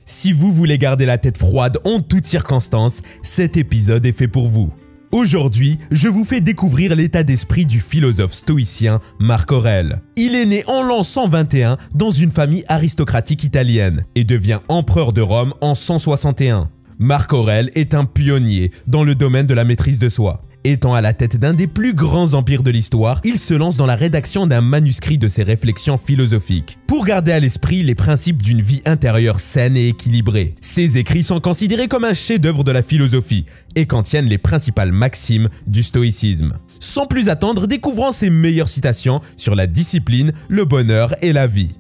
Si vous voulez garder la tête froide en toutes circonstances, cet épisode est fait pour vous. Aujourd'hui, je vous fais découvrir l'état d'esprit du philosophe stoïcien Marc Aurèle. Il est né en l'an 121 dans une famille aristocratique italienne et devient empereur de Rome en 161. Marc Aurèle est un pionnier dans le domaine de la maîtrise de soi. Étant à la tête d'un des plus grands empires de l'histoire, il se lance dans la rédaction d'un manuscrit de ses réflexions philosophiques, pour garder à l'esprit les principes d'une vie intérieure saine et équilibrée. Ses écrits sont considérés comme un chef-d'œuvre de la philosophie et contiennent les principales maximes du stoïcisme. Sans plus attendre, découvrons ses meilleures citations sur la discipline, le bonheur et la vie.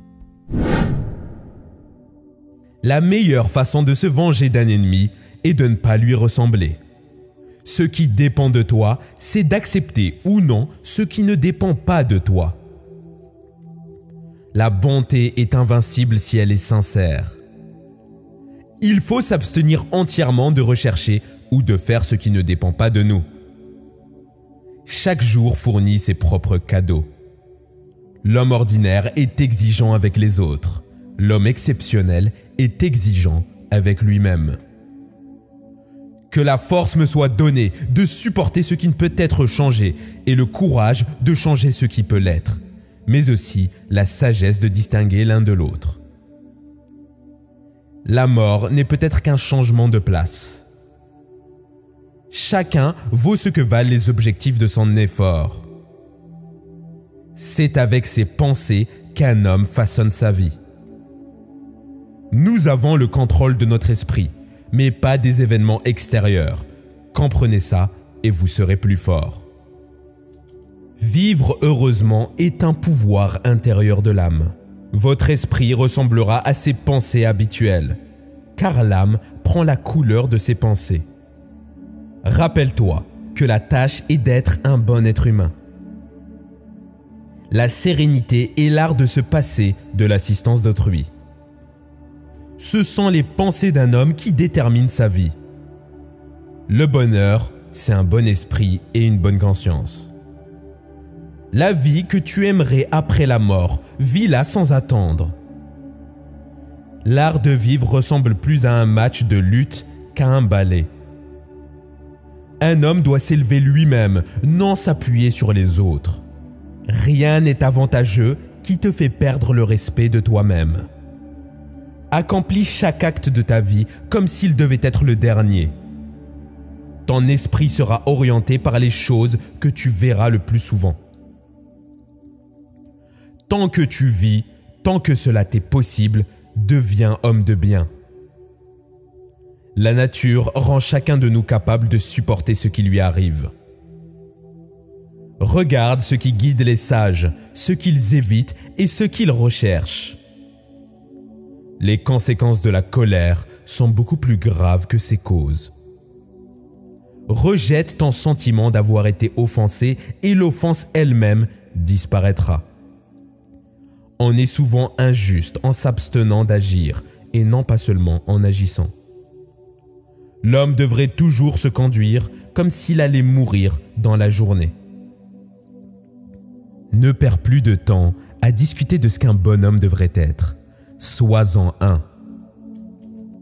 La meilleure façon de se venger d'un ennemi est de ne pas lui ressembler. Ce qui dépend de toi, c'est d'accepter ou non ce qui ne dépend pas de toi. La bonté est invincible si elle est sincère. Il faut s'abstenir entièrement de rechercher ou de faire ce qui ne dépend pas de nous. Chaque jour fournit ses propres cadeaux. L'homme ordinaire est exigeant avec les autres. L'homme exceptionnel est exigeant avec lui-même. Que la force me soit donnée de supporter ce qui ne peut être changé et le courage de changer ce qui peut l'être, mais aussi la sagesse de distinguer l'un de l'autre. La mort n'est peut-être qu'un changement de place. Chacun vaut ce que valent les objectifs de son effort. C'est avec ses pensées qu'un homme façonne sa vie. Nous avons le contrôle de notre esprit, mais pas des événements extérieurs. Comprenez ça et vous serez plus fort. Vivre heureusement est un pouvoir intérieur de l'âme. Votre esprit ressemblera à ses pensées habituelles, car l'âme prend la couleur de ses pensées. Rappelle-toi que la tâche est d'être un bon être humain. La sérénité est l'art de se passer de l'assistance d'autrui. Ce sont les pensées d'un homme qui déterminent sa vie. Le bonheur, c'est un bon esprit et une bonne conscience. La vie que tu aimerais après la mort, vis-la sans attendre. L'art de vivre ressemble plus à un match de lutte qu'à un ballet. Un homme doit s'élever lui-même, non s'appuyer sur les autres. Rien n'est avantageux qui te fait perdre le respect de toi-même. Accomplis chaque acte de ta vie comme s'il devait être le dernier. Ton esprit sera orienté par les choses que tu verras le plus souvent. Tant que tu vis, tant que cela t'est possible, deviens homme de bien. La nature rend chacun de nous capable de supporter ce qui lui arrive. Regarde ce qui guide les sages, ce qu'ils évitent et ce qu'ils recherchent. Les conséquences de la colère sont beaucoup plus graves que ses causes. Rejette ton sentiment d'avoir été offensé et l'offense elle-même disparaîtra. On est souvent injuste en s'abstenant d'agir et non pas seulement en agissant. L'homme devrait toujours se conduire comme s'il allait mourir dans la journée. Ne perds plus de temps à discuter de ce qu'un bonhomme devrait être. Sois-en un.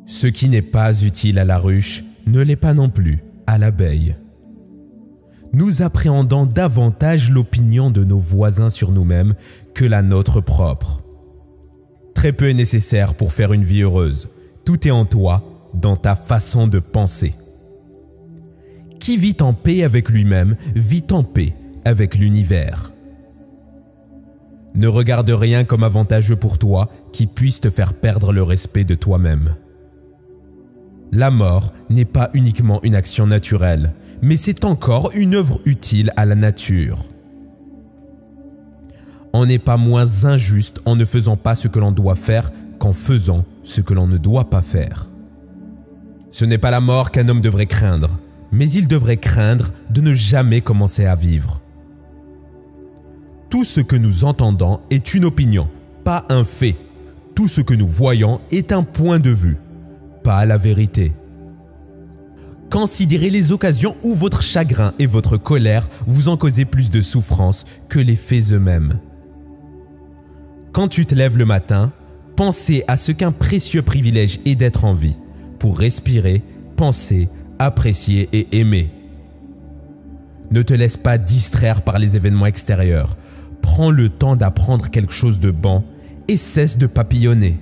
Ce qui n'est pas utile à la ruche ne l'est pas non plus à l'abeille. Nous appréhendons davantage l'opinion de nos voisins sur nous-mêmes que la nôtre propre. Très peu est nécessaire pour faire une vie heureuse. Tout est en toi, dans ta façon de penser. Qui vit en paix avec lui-même, vit en paix avec l'univers. Ne regarde rien comme avantageux pour toi qui puisse te faire perdre le respect de toi-même. La mort n'est pas uniquement une action naturelle, mais c'est encore une œuvre utile à la nature. On n'est pas moins injuste en ne faisant pas ce que l'on doit faire qu'en faisant ce que l'on ne doit pas faire. Ce n'est pas la mort qu'un homme devrait craindre, mais il devrait craindre de ne jamais commencer à vivre. Tout ce que nous entendons est une opinion, pas un fait. Tout ce que nous voyons est un point de vue, pas la vérité. Considérez les occasions où votre chagrin et votre colère vous ont causé plus de souffrance que les faits eux-mêmes. Quand tu te lèves le matin, Pensez à ce qu'un précieux privilège est d'être en vie, pour respirer, penser, apprécier et aimer. Ne te laisse pas distraire par les événements extérieurs. Prends le temps d'apprendre quelque chose de bon et cesse de papillonner.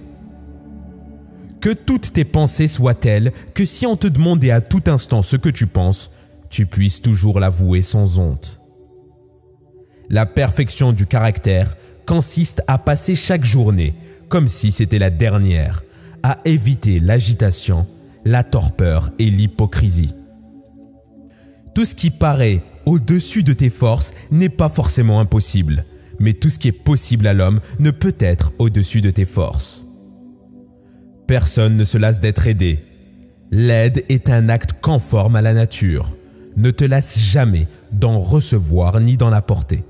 Que toutes tes pensées soient telles que si on te demandait à tout instant ce que tu penses, tu puisses toujours l'avouer sans honte. La perfection du caractère consiste à passer chaque journée, comme si c'était la dernière, à éviter l'agitation, la torpeur et l'hypocrisie. Tout ce qui paraît au-dessus de tes forces n'est pas forcément impossible, mais tout ce qui est possible à l'homme ne peut être au-dessus de tes forces. Personne ne se lasse d'être aidé. L'aide est un acte conforme à la nature. Ne te lasse jamais d'en recevoir ni d'en apporter.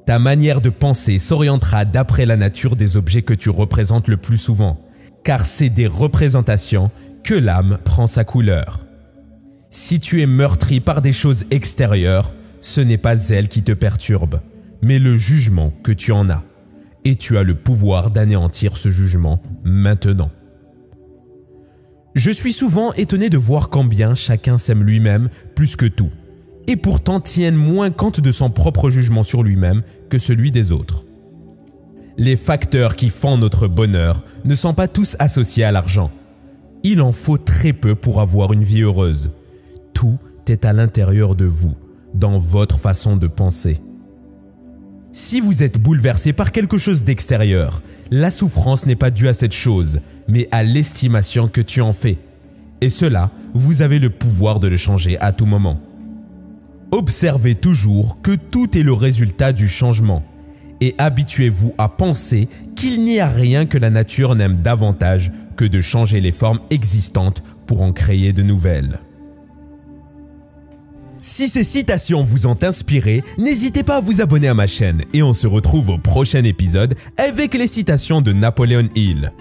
Ta manière de penser s'orientera d'après la nature des objets que tu représentes le plus souvent, car c'est des représentations que l'âme prend sa couleur. Si tu es meurtri par des choses extérieures, ce n'est pas elles qui te perturbent, mais le jugement que tu en as. Et tu as le pouvoir d'anéantir ce jugement maintenant. Je suis souvent étonné de voir combien chacun s'aime lui-même plus que tout, et pourtant tienne moins compte de son propre jugement sur lui-même que celui des autres. Les facteurs qui font notre bonheur ne sont pas tous associés à l'argent. Il en faut très peu pour avoir une vie heureuse. Tout est à l'intérieur de vous, dans votre façon de penser. Si vous êtes bouleversé par quelque chose d'extérieur, la souffrance n'est pas due à cette chose, mais à l'estimation que tu en fais. Et cela, vous avez le pouvoir de le changer à tout moment. Observez toujours que tout est le résultat du changement et habituez-vous à penser qu'il n'y a rien que la nature n'aime davantage que de changer les formes existantes pour en créer de nouvelles. Si ces citations vous ont inspiré, n'hésitez pas à vous abonner à ma chaîne et on se retrouve au prochain épisode avec les citations de Napoléon Hill.